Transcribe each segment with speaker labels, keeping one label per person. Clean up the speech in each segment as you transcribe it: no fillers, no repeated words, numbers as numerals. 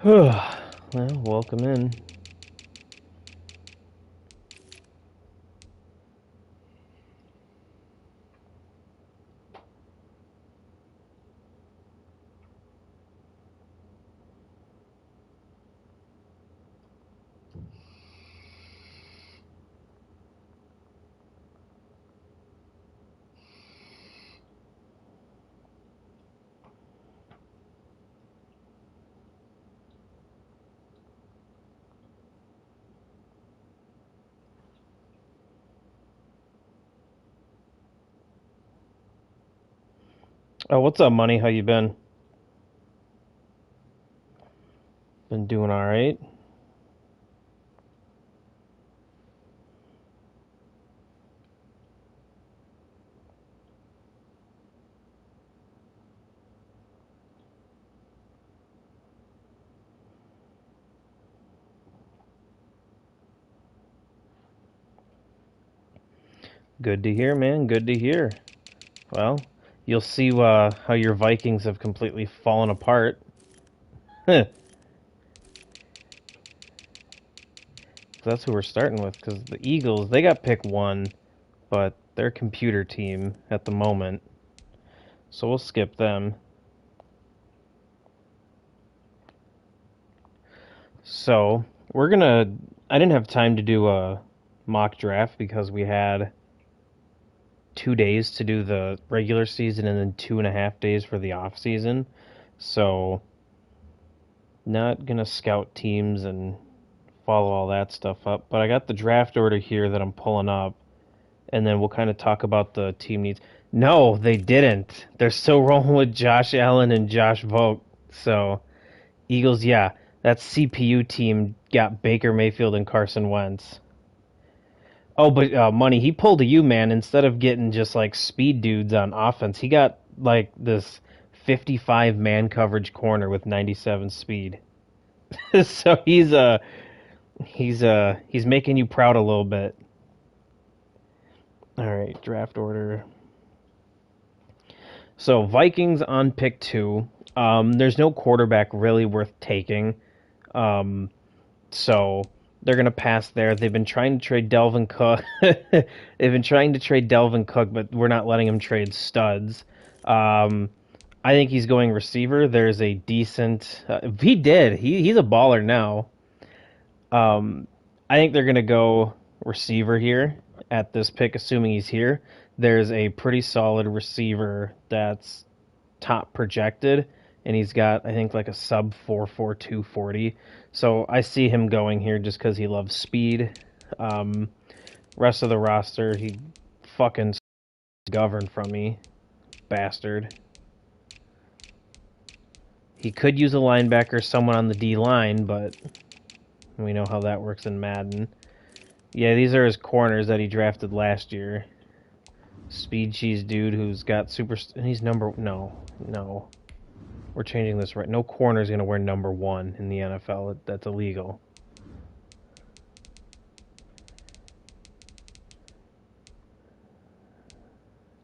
Speaker 1: Well, welcome in. Oh, what's up, Money? How you been? Been doing all right. Good to hear, man. Good to hear. Well, you'll see how your Vikings have completely fallen apart. That's who we're starting with, because the Eagles, they got pick one, but they're a computer team at the moment. So we'll skip them. So I didn't have time to do a mock draft because we had 2 days to do the regular season and then 2.5 days for the off season. So not gonna scout teams and follow all that stuff up. But I got the draft order here that I'm pulling up, and then we'll kind of talk about the team needs. No, they didn't. They're still rolling with Josh Allen and Josh Vogt. So Eagles, yeah, that CPU team got Baker Mayfield and Carson Wentz. Oh, but Money, he pulled a U, man. Instead of getting just like speed dudes on offense, he got like this 55 man coverage corner with 97 speed. So he's making you proud a little bit. All right, draft order. So Vikings on pick two. There's no quarterback really worth taking. Um, so they're gonna pass there. They've been trying to trade Delvin Cook. They've been trying to trade Delvin Cook, but we're not letting him trade studs. Um, I think he's going receiver. There's a decent. He did. He's a baller now. Um, I think they're gonna go receiver here at this pick, assuming he's here. There's a pretty solid receiver that's top projected, and he's got I think like a sub 4.42 40. So I see him going here just because he loves speed. Um, Rest of the roster, he fucking governed from me, bastard. He could use a linebacker, someone on the D line, but we know how that works in Madden. Yeah, these are his corners that he drafted last year. Speed cheese dude who's got super. And he's number. No. We're changing this right. No corner is going to wear number one in the NFL. That's illegal.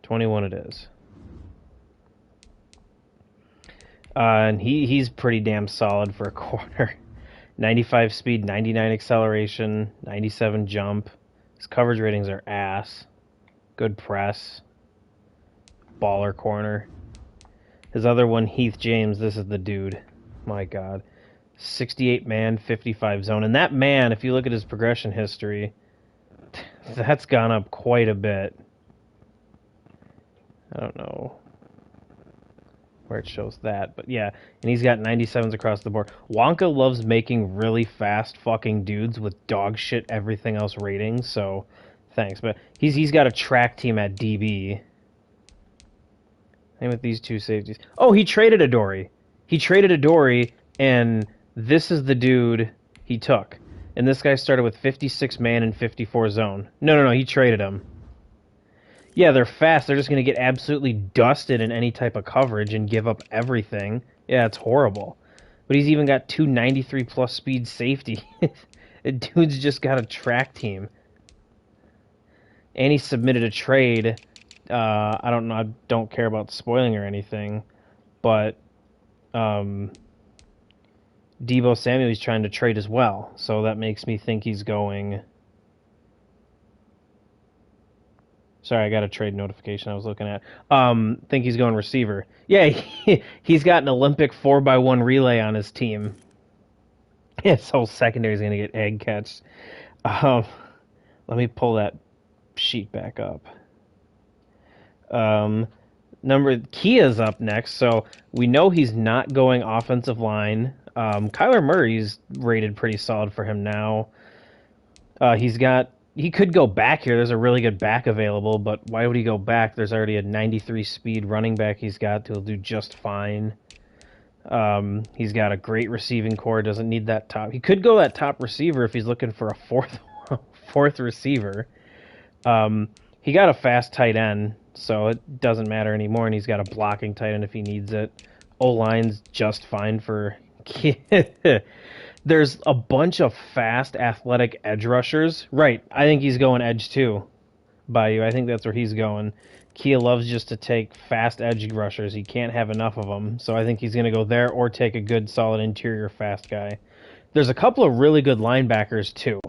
Speaker 1: 21 it is. And he's pretty damn solid for a corner. 95 speed, 99 acceleration, 97 jump. His coverage ratings are ass. Good press. Baller corner. His other one, Heath James, this is the dude. My God. 68 man, 55 zone. And that man, if you look at his progression history, that's gone up quite a bit. I don't know where it shows that, but yeah. And he's got 97s across the board. Wonka loves making really fast fucking dudes with dog shit everything else ratings, so thanks. But he's got a track team at DB. Same with these two safeties. Oh, he traded Adoree. He traded Adoree, and this is the dude he took. And this guy started with 56 man and 54 zone. No. He traded him. Yeah, they're fast. They're just going to get absolutely dusted in any type of coverage and give up everything. Yeah, it's horrible. But he's even got two 93 plus speed safety. Dude's just got a track team. And he submitted a trade. I don't know. I don't care about spoiling or anything, but Deebo Samuel he's trying to trade as well. So that makes me think he's going... Sorry, I got a trade notification I was looking at. Think he's going receiver. Yeah, he's got an Olympic 4x1 relay on his team. His whole secondary is going to get egg catched. Um, Let me pull that sheet back up. Kia's up next, so we know he's not going offensive line. Kyler Murray's rated pretty solid for him now. He could go back here. There's a really good back available, but why would he go back? There's already a 93 speed running back he's got who'll do just fine. He's got a great receiving core. Doesn't need that top. He could go that top receiver if he's looking for a fourth receiver. He got a fast tight end, so it doesn't matter anymore, and he's got a blocking tight end if he needs it. O-line's just fine for... There's a bunch of fast, athletic edge rushers. Right, I think he's going edge too, Bayou. I think that's where he's going. Kia loves just to take fast edge rushers. He can't have enough of them, so I think he's going to go there or take a good, solid interior fast guy. There's a couple of really good linebackers too,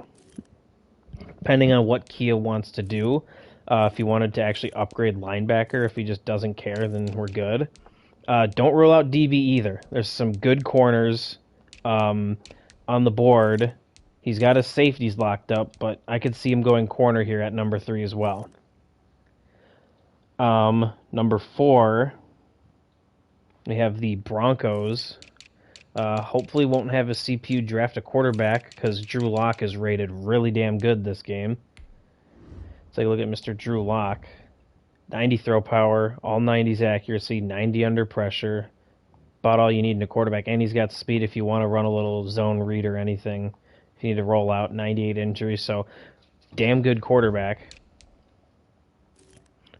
Speaker 1: depending on what Kia wants to do. If he wanted to actually upgrade linebacker, if he just doesn't care, then we're good. Don't rule out DB either. There's some good corners on the board. He's got his safeties locked up, but I could see him going corner here at number 3 as well. Number 4, we have the Broncos. Hopefully won't have a CPU draft a quarterback because Drew Lock is rated really damn good this game. Let's take a look at Mr. Drew Lock. 90 throw power, all 90s accuracy, 90 under pressure. About all you need in a quarterback. And he's got speed if you want to run a little zone read or anything. If you need to roll out, 98 injuries. So, damn good quarterback.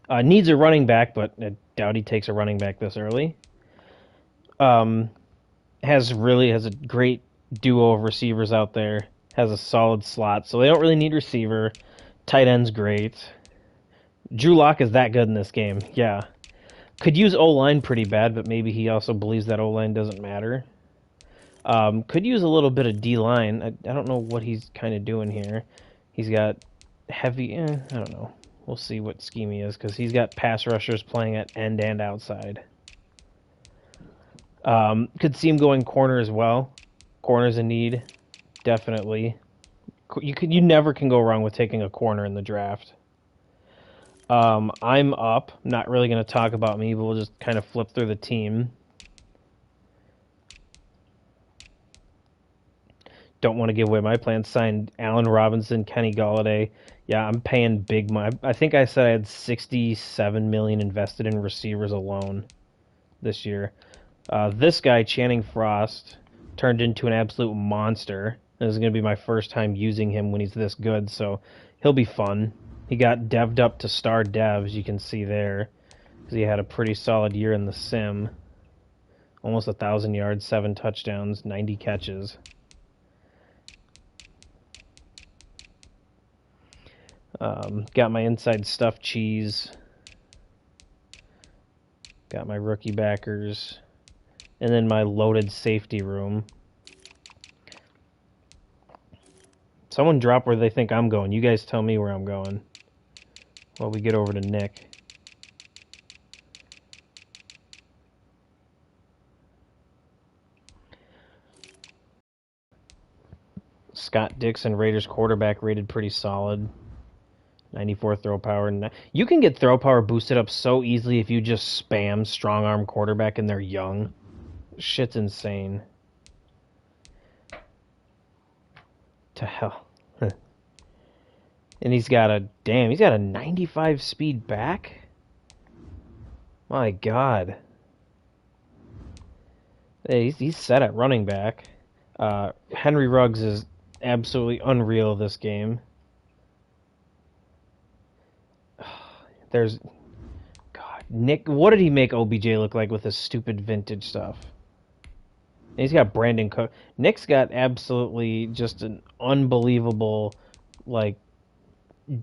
Speaker 1: Needs a running back, but I doubt he takes a running back this early. Has a great duo of receivers out there. Has a solid slot, so they don't really need receiver. Tight end's great. Drew Lock is that good in this game, yeah. Could use O-line pretty bad, but maybe he also believes that O-line doesn't matter. Could use a little bit of D-line. I don't know what he's kind of doing here. He's got heavy... I don't know. We'll see what scheme he is, because he's got pass rushers playing at end and outside. Could see him going corner as well. Corner's a need, definitely. You never can go wrong with taking a corner in the draft. I'm up. Not really going to talk about me, but we'll just kind of flip through the team. Don't want to give away my plans. Signed Allen Robinson, Kenny Golladay. Yeah, I'm paying big money. I think I said I had $67 million invested in receivers alone this year. This guy, Channing Frost, turned into an absolute monster. This is going to be my first time using him when he's this good, so he'll be fun. He got devved up to star dev, as you can see there, because he had a pretty solid year in the sim. Almost 1,000 yards, 7 touchdowns, 90 catches. Got my inside stuffed cheese. Got my rookie backers. And then my loaded safety room. Someone drop where they think I'm going. You guys tell me where I'm going while we get over to Nick. Scott Dixon, Raiders quarterback, rated pretty solid. 94 throw power. You can get throw power boosted up so easily if you just spam strong arm quarterback and they're young. Shit's insane. To hell. And he's got a 95 speed back? My God. Hey, he's set at running back. Henry Ruggs is absolutely unreal this game. God, Nick, what did he make OBJ look like with his stupid vintage stuff? And he's got Brandon Cook. Nick's got absolutely just an unbelievable,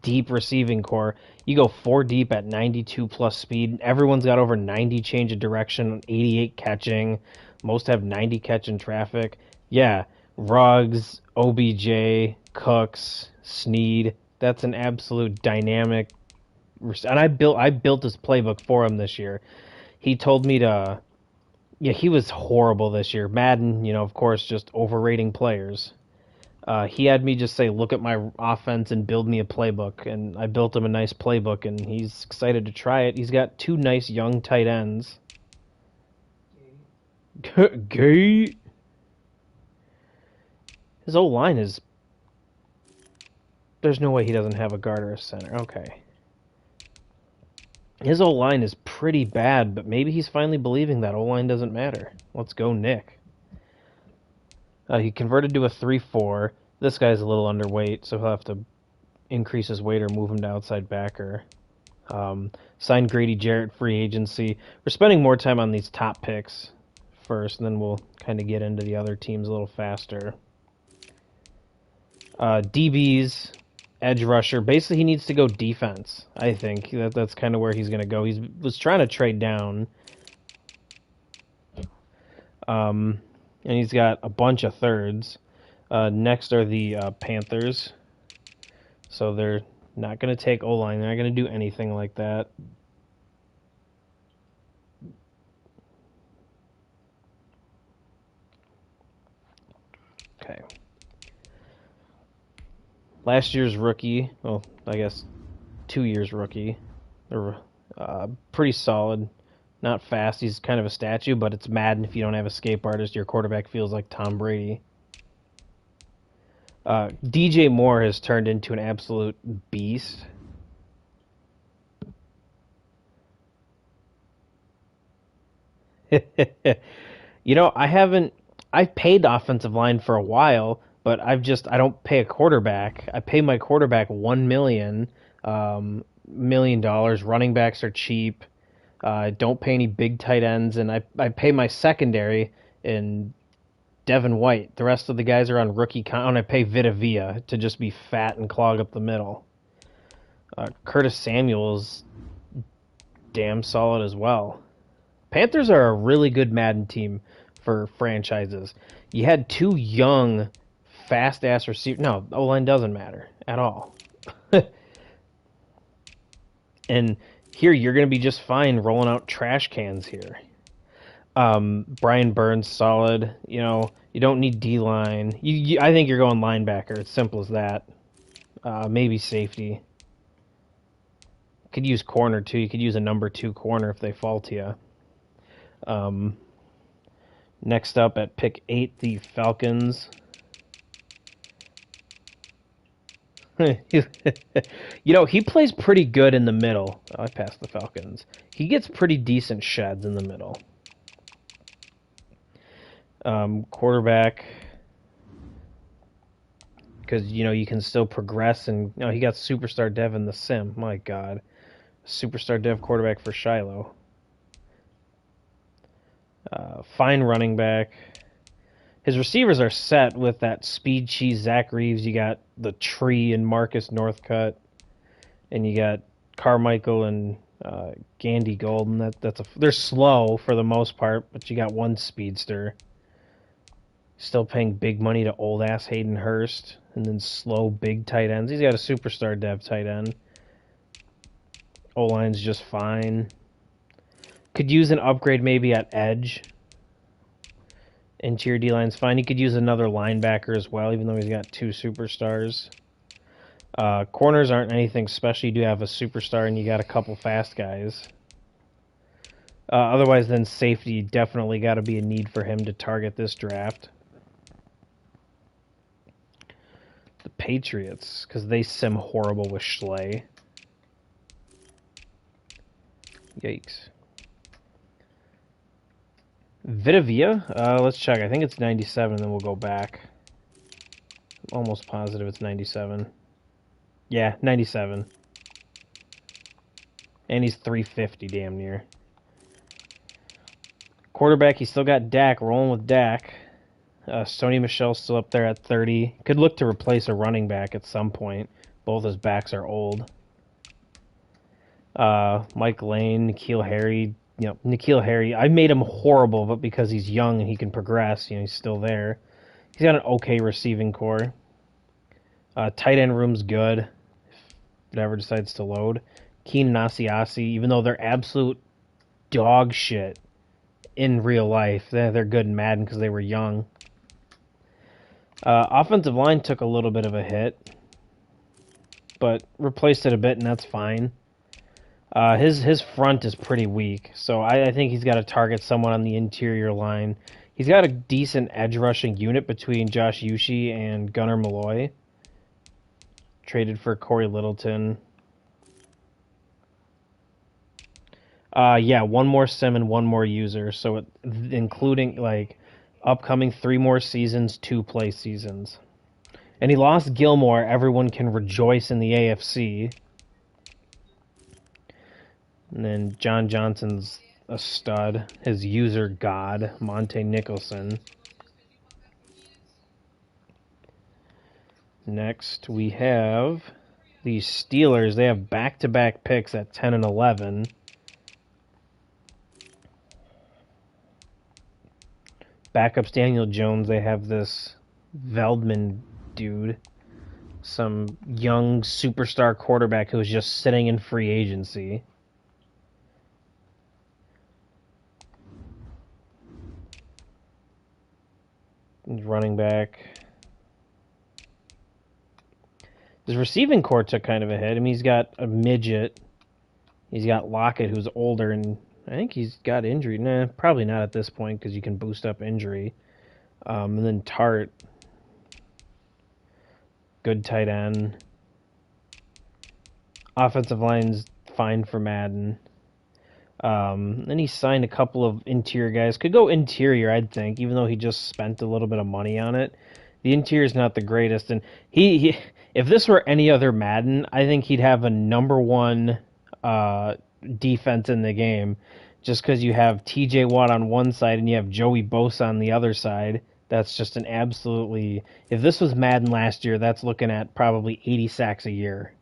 Speaker 1: deep receiving core. You go 4 deep at 92 plus speed. Everyone's got over 90 change of direction, 88 catching. Most have 90 catch in traffic. Yeah, Ruggs, OBJ, Cooks, Snead. That's an absolute dynamic. And I built this playbook for him this year. He told me to. Yeah, he was horrible this year. Madden, of course, just overrating players. He had me just say, look at my offense and build me a playbook. And I built him a nice playbook, and he's excited to try it. He's got two nice young tight ends. Gay. His old line is. There's no way he doesn't have a guard or a center. Okay. His old line is pretty bad, but maybe he's finally believing that old line doesn't matter. Let's go, Nick. He converted to a 3-4. This guy's a little underweight, so he'll have to increase his weight or move him to outside backer. Signed Grady Jarrett free agency. We're spending more time on these top picks first, and then we'll kind of get into the other teams a little faster. DBs, edge rusher. Basically, he needs to go defense. I think that's kind of where he's going to go. He was trying to trade down. And he's got a bunch of thirds. Next are the Panthers. So they're not going to take O-line. They're not going to do anything like that. Okay. Last year's rookie, well, I guess 2 years rookie. They're pretty solid. Not fast. He's kind of a statue, but it's Madden. If you don't have a escape artist, your quarterback feels like Tom Brady. DJ Moore has turned into an absolute beast. I've paid the offensive line for a while, but I don't pay a quarterback. I pay my quarterback $1 million. Running backs are cheap. I don't pay any big tight ends, and I pay my secondary in Devin White. The rest of the guys are on rookie count. I pay Vita Vea to just be fat and clog up the middle. Curtis Samuel's damn solid as well. Panthers are a really good Madden team for franchises. You had two young, fast-ass receivers. No, O-line doesn't matter at all. And here, you're going to be just fine rolling out trash cans here. Brian Burns, solid. You don't need D-line. I think you're going linebacker. It's simple as that. Maybe safety. Could use corner, too. You could use a number 2 corner if they fall to you. Next up at pick 8, the Falcons. He plays pretty good in the middle. Oh, I passed the Falcons. He gets pretty decent sheds in the middle. Quarterback, because you can still progress, and he got superstar dev in the sim. My God, superstar dev quarterback for Shiloh. Fine running back. His receivers are set with that speed cheese Zach Reeves. You got the tree and Marcus Northcutt, and you got Carmichael and Gandy Golden. They're slow for the most part, but you got one speedster. Still paying big money to old ass Hayden Hurst, and then slow big tight ends. He's got a superstar dev tight end. O-line's just fine. Could use an upgrade maybe at edge. Interior D-line's fine. He could use another linebacker as well, even though he's got 2 superstars. Corners aren't anything special. You do have a superstar, and you got a couple fast guys. Otherwise, then safety definitely got to be a need for him to target this draft. The Patriots, because they sim horrible with Schley. Yikes. Vita Vea? Let's check. I think it's 97, then we'll go back. I'm almost positive it's 97. Yeah, 97. And he's 350 damn near. Quarterback, he's still got Dak, rolling with Dak. Sony Michel's still up there at 30. Could look to replace a running back at some point. Both his backs are old. Mike Lane, N'Keal Harry. N'Keal Harry, I made him horrible, but because he's young and he can progress, he's still there. He's got an okay receiving core. Tight end room's good. If it ever decides to load. Keenan Asiasi, even though they're absolute dog shit in real life, they're good in Madden because they were young. Offensive line took a little bit of a hit, but replaced it a bit, and that's fine. His front is pretty weak, so I think he's got to target someone on the interior line. He's got a decent edge rushing unit between Josh Uche and Gunnar Malloy. Traded for Corey Littleton. Yeah, one more sim and one more user, so including like upcoming 3 more seasons, 2 play seasons. And he lost Gilmore. Everyone can rejoice in the AFC. And then John Johnson's a stud. His user god, Monte Nicholson. Next, we have the Steelers. They have back-to-back picks at 10 and 11. Backups Daniel Jones. They have this Veldman dude. Some young superstar quarterback who was just sitting in free agency. Running back. His receiving core took kind of a hit. I mean, he's got a midget. He's got Lockett, who's older, and I think he's got injury. Nah, probably not at this point because you can boost up injury. And then Tart. Good tight end. Offensive line's fine for Madden. Then he signed a couple of interior guys. Could go interior, I'd think, even though he just spent a little bit of money on it. The interior is not the greatest, and he if this were any other Madden, I think he'd have a number 1 defense in the game, just because you have T.J. Watt on one side and you have Joey Bosa on the other side. That's just an absolutely... If this was Madden last year, that's looking at probably 80 sacks a year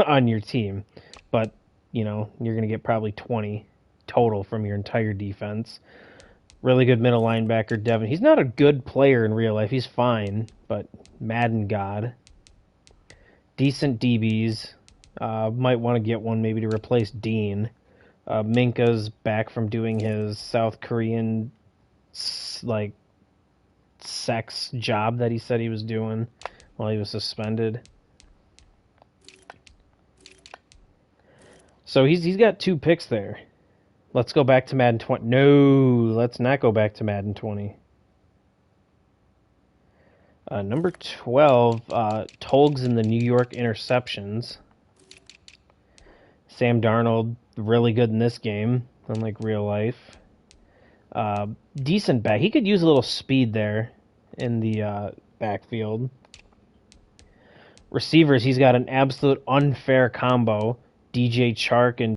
Speaker 1: on your team. But, you know, you're going to get probably 20 total from your entire defense. Really good middle linebacker, Devin. He's not a good player in real life. He's fine, but Madden God. Decent DBs. Might want to get one maybe to replace Dean. Minka's back from doing his South Korean, like, sex job that he said he was doing while he was suspended. So he's got 2 picks there. Let's go back to Madden 20. No, let's not go back to Madden 20. Number 12, Tolgs in the New York Interceptions. Sam Darnold, really good in this game, unlike real life. Decent back. He could use a little speed there in the backfield. Receivers, he's got an absolute unfair combo. DJ Chark and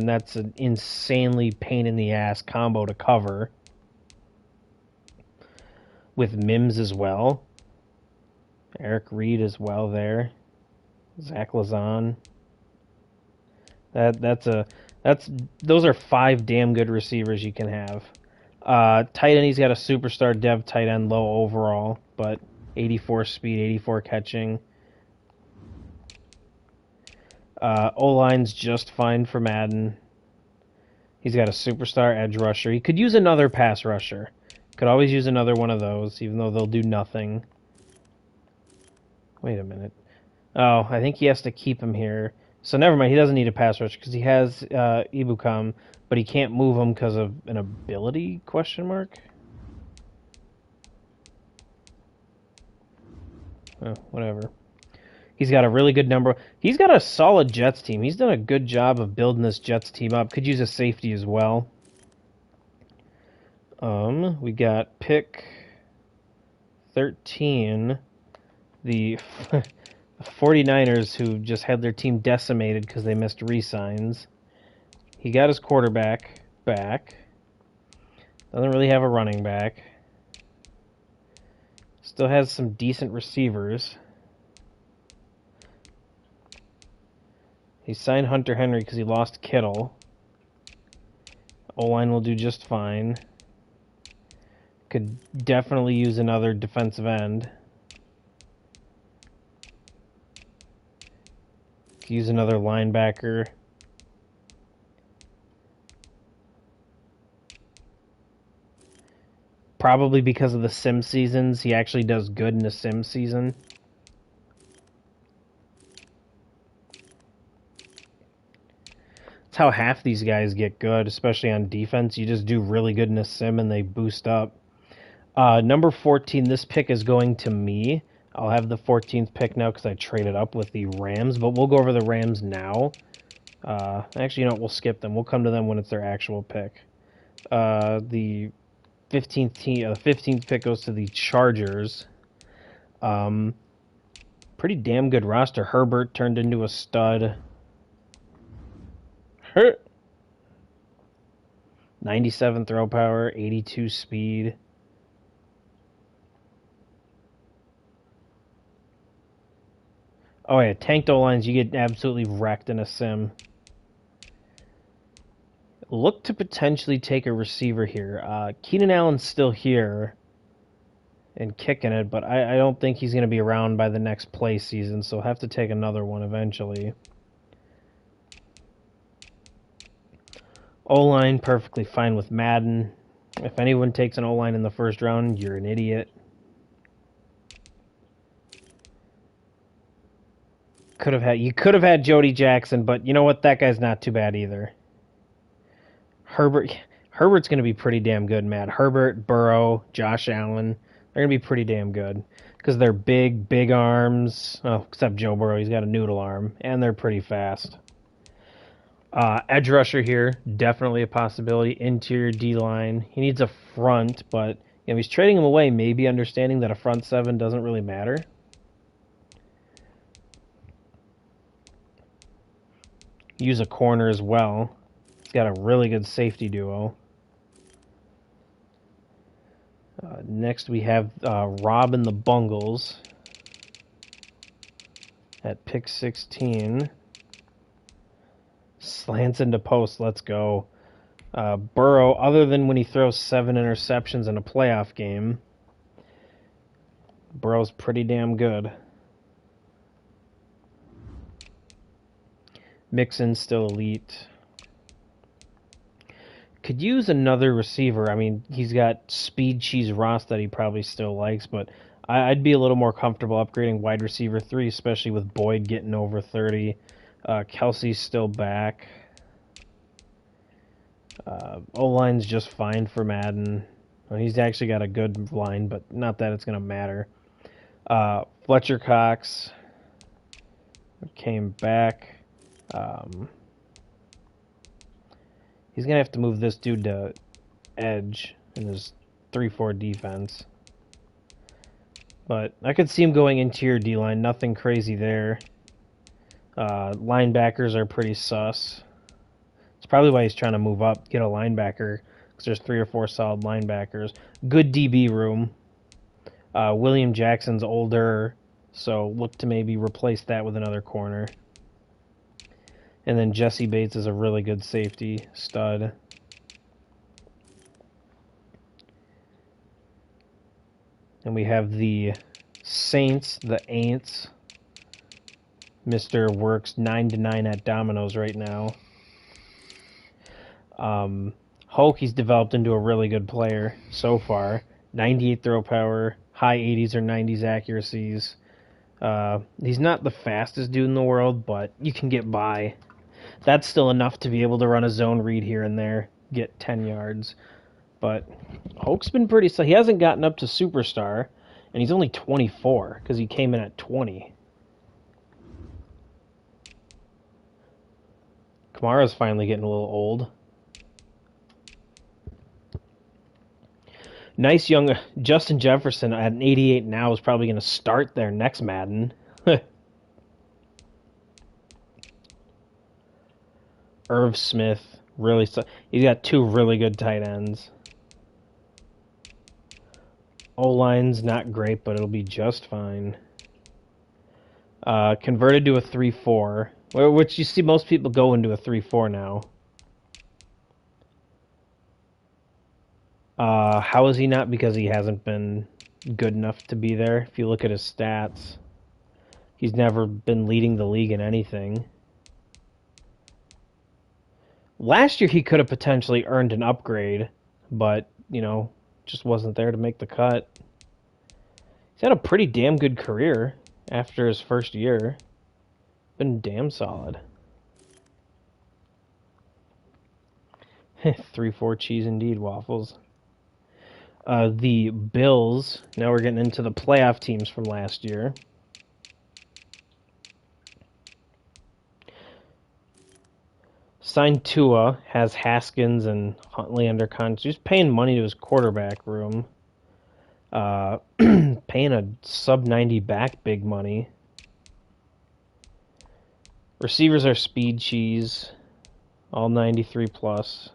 Speaker 1: that's an insanely pain-in-the-ass combo to cover. With Mims as well. Eric Reed as well there. Zach Lazan. Those are 5 damn good receivers you can have. Tight end, he's got a superstar dev tight end, low overall, but 84 speed, 84 catching. O-line's just fine for Madden. He's got a superstar edge rusher. He could use another pass rusher. Could always use another one of those, even though they'll do nothing. Wait a minute. Oh, I think he has to keep him here. So never mind, he doesn't need a pass rusher because he has Ibukam, but he can't move him because of an ability, question mark? Oh, whatever. He's got a really good number. He's got a solid Jets team. He's done a good job of building this Jets team up. Could use a safety as well. We got pick 13. The 49ers, who just had their team decimated because they missed re-signs. He got his quarterback back. Doesn't really have a running back. Still has some decent receivers. He signed Hunter Henry because he lost Kittle. O-line will do just fine. Could definitely use another defensive end. Could use another linebacker. Probably because of the sim seasons, he actually does good in the sim season. That's how half these guys get good, especially on defense. You just do really good in a sim and they boost up. Number 14, this pick is going to me. I'll have the 14th pick now because I traded up with the Rams, but we'll go over the Rams now. Actually, you know what? We'll skip them. We'll come to them when it's their actual pick. The 15th pick goes to the Chargers. Pretty damn good roster. Herbert turned into a stud. 97 throw power, 82 speed. Oh yeah, tanked O-lines, you get absolutely wrecked in a sim. Look to potentially take a receiver here. Keenan Allen's still here and kicking it, but I don't think he's going to be around by the next play season, so we'll have to take another one eventually. O-line, perfectly fine with Madden. If anyone takes an O-line in the first round, you're an idiot. You could have had Jody Jackson, but you know what? That guy's not too bad either. Herbert's going to be pretty damn good, Matt. Herbert, Burrow, Josh Allen, they're going to be pretty damn good because they're big arms. Oh, except Joe Burrow, he's got a noodle arm, and they're pretty fast. Edge rusher here, definitely a possibility. Interior D-line. He needs a front, but you know, he's trading him away, maybe understanding that a front seven doesn't really matter. Use a corner as well. He's got a really good safety duo. Next we have Rob and the Bungles at pick 16. Slants into post, let's go. Burrow, other than when he throws 7 interceptions in a playoff game, Burrow's pretty damn good. Mixon's still elite. Could use another receiver. I mean, he's got Speed Cheese Ross that he probably still likes, but I'd be a little more comfortable upgrading wide receiver 3, especially with Boyd getting over 30. Kelsey's still back. O-line's just fine for Madden. Well, he's actually got a good line, but not that it's going to matter. Fletcher Cox came back. He's going to have to move this dude to edge in his 3-4 defense. But I could see him going interior D-line. Nothing crazy there. Linebackers are pretty sus. It's probably why he's trying to move up, get a linebacker, because there's 3 or 4 solid linebackers. Good DB room. William Jackson's older, so look to maybe replace that with another corner. And then Jesse Bates is a really good safety stud. And we have the Saints, the Aints. Mr. Works 9-9 at Domino's right now. Hulk, he's developed into a really good player so far. 98 throw power, high 80s or 90s accuracies. He's not the fastest dude in the world, but you can get by. That's still enough to be able to run a zone read here and there, get 10 yards. But Hulk's been pretty... So he hasn't gotten up to superstar, and he's only 24 because he came in at 20. Kamara's finally getting a little old. Nice young Justin Jefferson at an 88 now is probably going to start their next Madden. Irv Smith, really, he's got 2 really good tight ends. O-line's not great, but it'll be just fine. Converted to a 3-4, which you see most people go into a 3-4 now. How is he not? Because he hasn't been good enough to be there. If you look at his stats, he's never been leading the league in anything. Last year he could have potentially earned an upgrade, but, just wasn't there to make the cut. He's had a pretty damn good career after his first year. Been damn solid. 3-4 cheese indeed, waffles. The Bills, now we're getting into the playoff teams from last year. Signed Tua, has Haskins and Huntley under contract. He's paying money to his quarterback room. Paying a sub-90 back big money. Receivers are speed cheese, all 93 plus.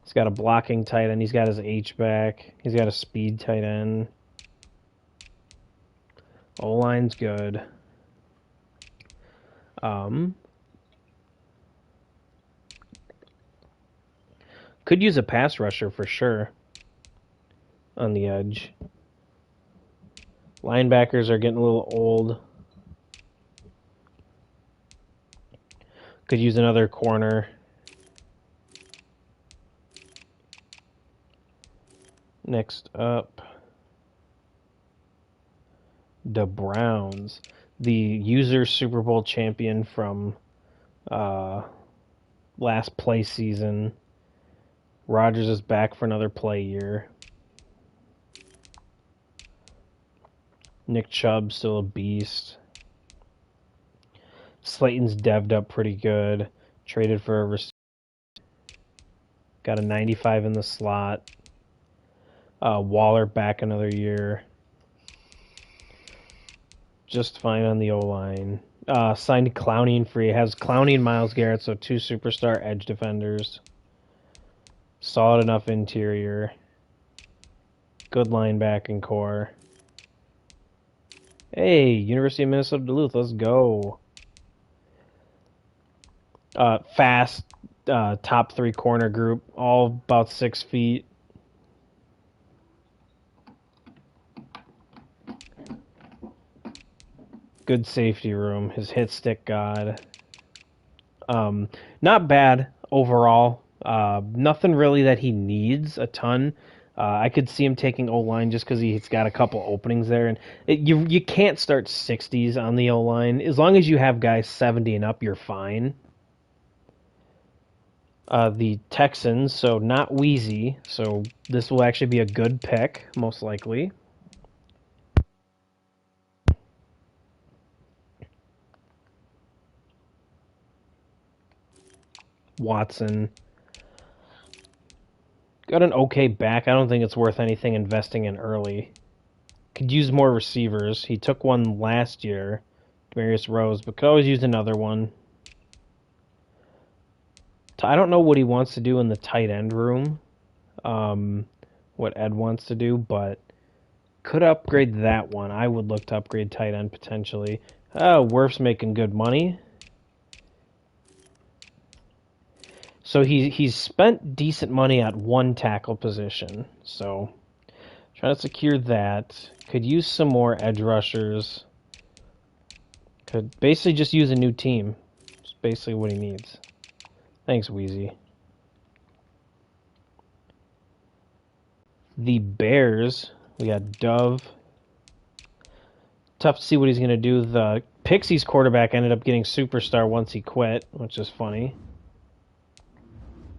Speaker 1: He's got a blocking tight end. He's got his H-back. He's got a speed tight end. O-line's good. Could use a pass rusher for sure on the edge. Linebackers are getting a little old. Could use another corner. Next up, the Browns. The user Super Bowl champion from last play season. Rodgers is back for another play year. Nick Chubb still a beast. Slayton's dev'd up pretty good. Traded for a receiver. Got a 95 in the slot. Waller back another year. Just fine on the O-line. Signed Clowney and free. Has Clowney and Myles Garrett, so 2 superstar edge defenders. Solid enough interior. Good linebacking core. Hey, University of Minnesota Duluth, let's go. Fast, top 3 corner group, all about 6 feet. Good safety room. His hit stick god. Not bad overall. Nothing really that he needs a ton. I could see him taking O-line just because he's got a couple openings there, and you can't start 60s on the O-line. As long as you have guys 70 and up, you're fine. The Texans, so not Wheezy, so this will actually be a good pick, most likely. Watson. Got an okay back. I don't think it's worth anything investing in early. Could use more receivers. He took one last year, Demarius Rose, but could always use another one. I don't know what he wants to do in the tight end room, what Ed wants to do, but could upgrade that one. I would look to upgrade tight end potentially. Wirf's making good money. So he's spent decent money at one tackle position. So trying to secure that. Could use some more edge rushers. Could basically just use a new team. That's basically what he needs. Thanks, Wheezy. The Bears, we got Dove. Tough to see what he's going to do. The Pixies quarterback ended up getting superstar once he quit, which is funny.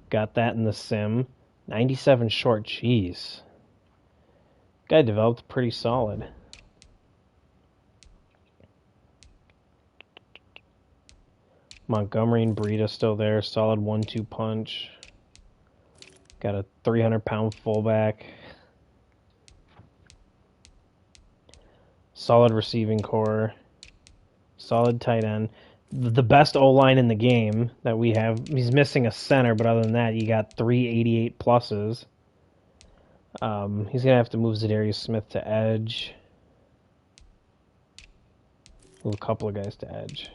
Speaker 1: Got that in the sim. 97 short, jeez. Guy developed pretty solid. Montgomery and Breida still there. Solid 1-2 punch. Got a 300-pound fullback. Solid receiving core. Solid tight end. The best O-line in the game that we have. He's missing a center, but other than that, you got 388 pluses. He's going to have to move Zadarius Smith to edge. Move a couple of guys to edge.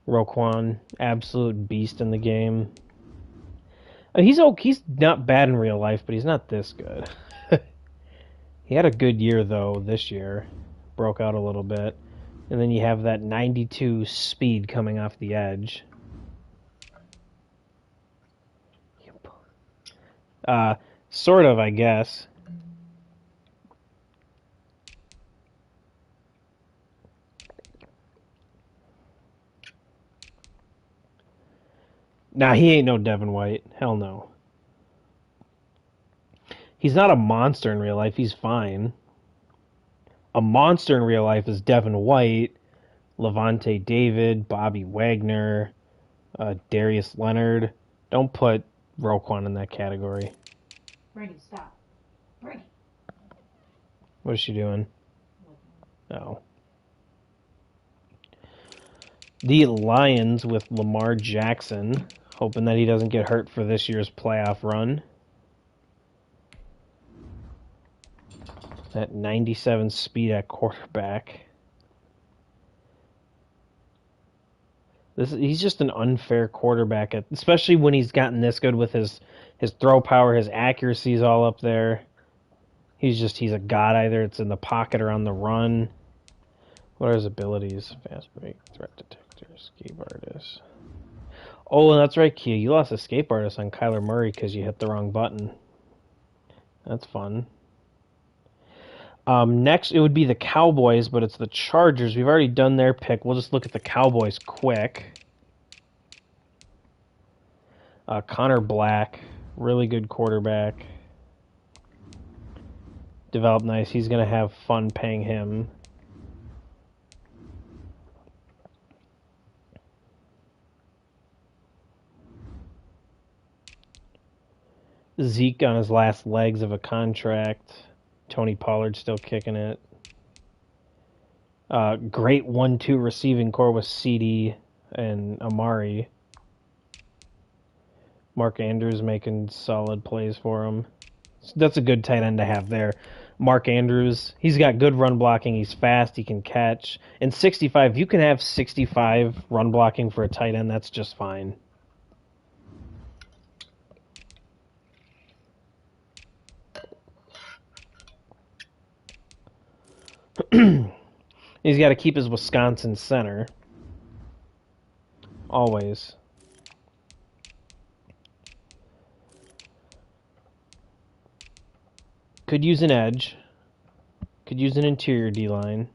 Speaker 1: Roquan, absolute beast in the game. He's not bad in real life, but he's not this good. He had a good year though this year, broke out a little bit, and then you have that 92 speed coming off the edge. Sort of, I guess. Nah, he ain't no Devin White. Hell no. He's not a monster in real life. He's fine. A monster in real life is Devin White, Levante David, Bobby Wagner, Darius Leonard. Don't put Roquan in that category.
Speaker 2: Brady, stop. Brady.
Speaker 1: What is she doing? Oh. The Lions with Lamar Jackson, hoping that he doesn't get hurt for this year's playoff run. That 97 speed at quarterback. He's just an unfair quarterback, especially when he's gotten this good with his throw power, his accuracy is all up there. He's a god. Either it's in the pocket or on the run. What are his abilities? Fast break, threat detector, escape artist. Oh, that's right, Kia. You lost escape artist on Kyler Murray because you hit the wrong button. That's fun. Next, it would be the Cowboys, but it's the Chargers. We've already done their pick. We'll just look at the Cowboys quick. Connor Black, really good quarterback. Developed nice. He's going to have fun paying him. Zeke on his last legs of a contract. Tony Pollard still kicking it. Great 1-2 receiving core with CD and Amari. Mark Andrews making solid plays for him. So that's a good tight end to have there. Mark Andrews, he's got good run blocking. He's fast. He can catch. And 65, you can have 65 run blocking for a tight end. That's just fine. He's got to keep his Wisconsin center. Always. Could use an edge. Could use an interior D-line.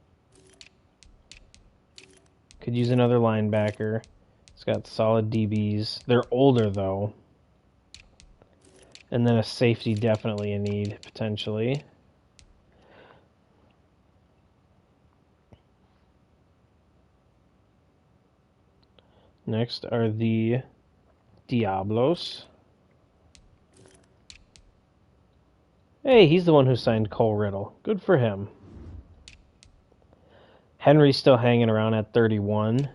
Speaker 1: Could use another linebacker. It's got solid DBs. They're older, though. And then a safety definitely a need, potentially. Next are the Diablos. Hey, he's the one who signed Cole Riddle. Good for him. Henry's still hanging around at 31.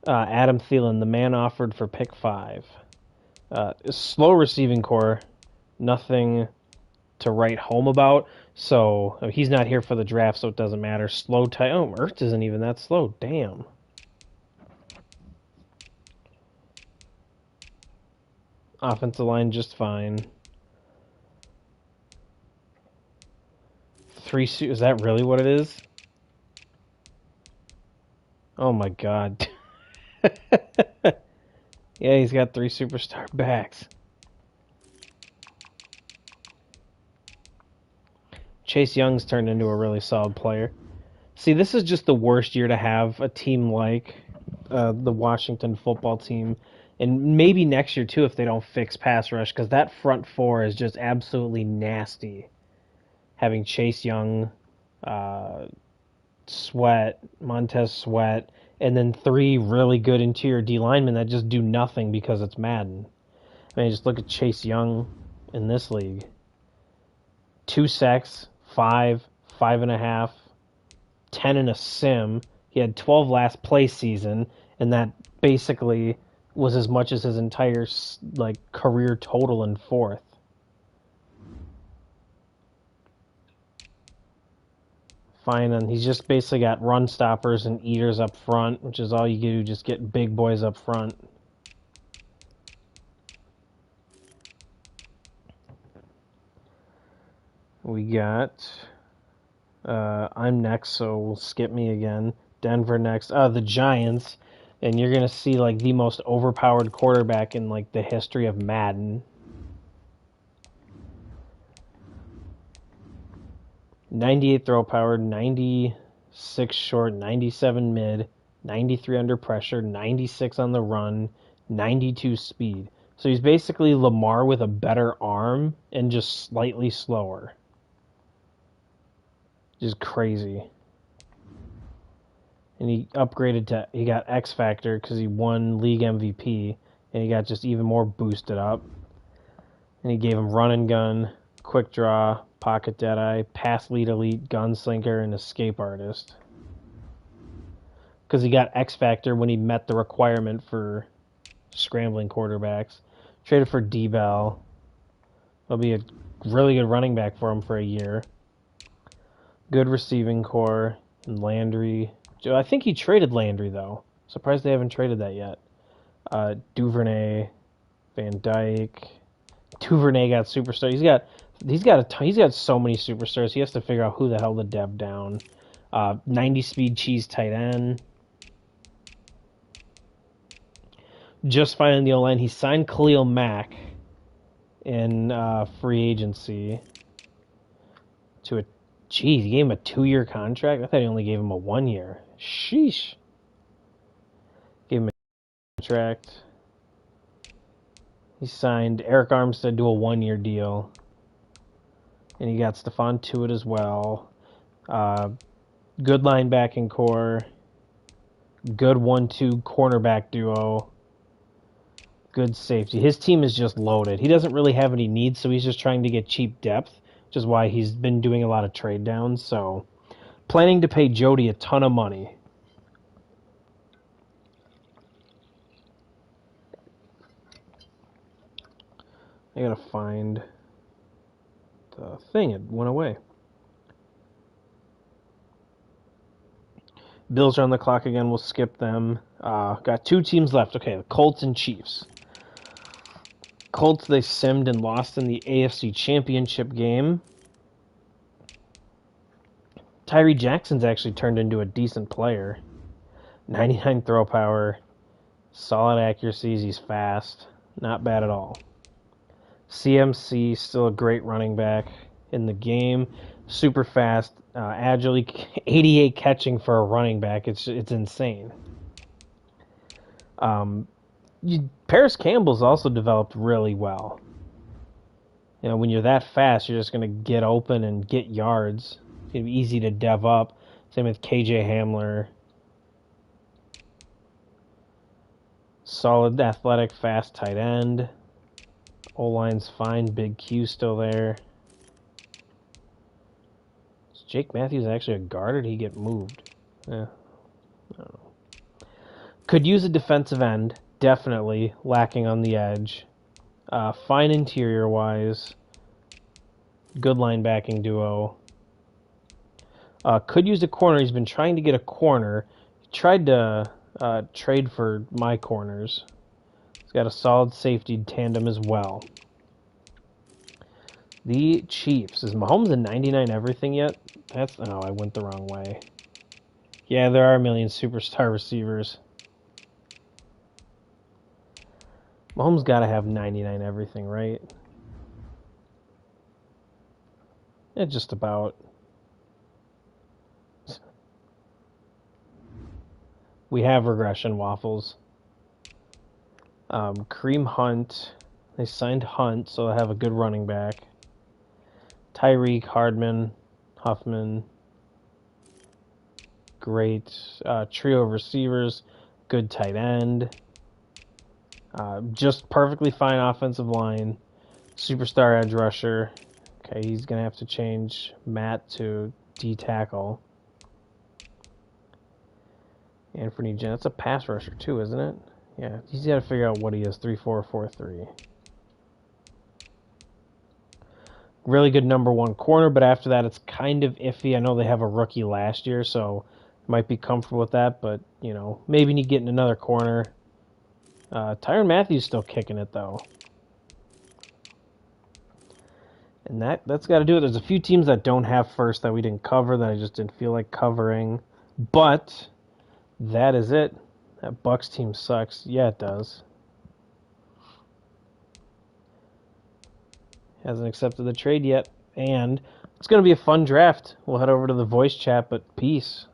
Speaker 1: Adam Thielen, the man offered for pick 5. Slow receiving core. Nothing to write home about. So he's not here for the draft, so it doesn't matter. Slow tight. Oh, Ertz isn't even that slow. Damn. Offensive line just fine. Is that really what it is? Oh my god. Yeah, he's got 3 superstar backs. Chase Young's turned into a really solid player. See, this is just the worst year to have a team like the Washington football team. And maybe next year, too, if they don't fix pass rush, because that front four is just absolutely nasty. Having Chase Young, Montez Sweat, and then 3 really good interior D linemen that just do nothing because it's Madden. I mean, just look at Chase Young in this league. 2 sacks, 5, 5.5, 10 in a sim. He had 12 last play season, and that basically was as much as his entire career total in 4th. Fine, and he's just basically got run stoppers and eaters up front, which is all you do, just get big boys up front. We got, I'm next, so we'll skip me again. Denver next. The Giants, and you're going to see, like, the most overpowered quarterback in, like, the history of Madden. 98 throw power, 96 short, 97 mid, 93 under pressure, 96 on the run, 92 speed. So he's basically Lamar with a better arm and just slightly slower. Just crazy. And he upgraded to, he got X Factor because he won league MVP, and he got just even more boosted up. And he gave him run and gun, quick draw, pocket deadeye, pass lead elite, gunslinger, and escape artist. Because he got X Factor when he met the requirement for scrambling quarterbacks. Traded for D-Bell. He'll be a really good running back for him for a year. Good receiving core. And Landry. I think he traded Landry, though. Surprised they haven't traded that yet. Duvernay. Van Dyke. Duvernay got superstar. He's got so many superstars. He has to figure out who the hell to dev down. 90 speed cheese tight end. Just finding the O-line. He signed Khalil Mack in free agency to a. Geez, he gave him a 2-year contract. I thought he only gave him a 1-year. Sheesh. Gave him a contract. He signed Eric Armstead to a 1-year deal. And he got Stephon Tuitt as well. Good linebacking core. Good 1-2 cornerback duo. Good safety. His team is just loaded. He doesn't really have any needs, so he's just trying to get cheap depth, which is why he's been doing a lot of trade downs. So, planning to pay Jody a ton of money. I gotta find the thing. It went away. Bills are on the clock again. We'll skip them. Got 2 teams left. Okay, the Colts and Chiefs. Colts, they simmed and lost in the AFC Championship game. Tyree Jackson's actually turned into a decent player. 99 throw power. Solid accuracies. He's fast. Not bad at all. CMC, still a great running back in the game. Super fast. Agile. 88 catching for a running back. It's insane. Paris Campbell's also developed really well. You know, when you're that fast, you're just going to get open and get yards. It's going to be easy to dev up. Same with KJ Hamler. Solid, athletic, fast tight end. O-line's fine. Big Q still there. Is Jake Matthews actually a guard, or did he get moved? I don't know. Could use a defensive end. Definitely lacking on the edge. Fine interior-wise. Good linebacking duo. Could use a corner. He's been trying to get a corner. He tried to trade for my corners. He's got a solid safety tandem as well. The Chiefs. Is Mahomes a 99 everything yet? Oh, I went the wrong way. Yeah, there are a million superstar receivers. Mahomes got to have 99 everything, right? Yeah, just about. We have regression waffles. Kareem Hunt. They signed Hunt, so they'll have a good running back. Tyreek, Hardman, Huffman. Great trio of receivers. Good tight end. Just perfectly fine offensive line. Superstar edge rusher. Okay, he's going to have to change Matt to D-tackle. Anthony Jen. That's a pass rusher too, isn't it? Yeah, he's got to figure out what he is. 3-4-4-3. really good number one corner, but after that it's kind of iffy. I know they have a rookie last year, so might be comfortable with that, but, maybe need getting another corner. Tyrann Mathieu's still kicking it, though. And that's got to do it. There's a few teams that don't have first that we didn't cover that I just didn't feel like covering. But that is it. That Bucks team sucks. Yeah, it does. Hasn't accepted the trade yet. And it's going to be a fun draft. We'll head over to the voice chat, but peace.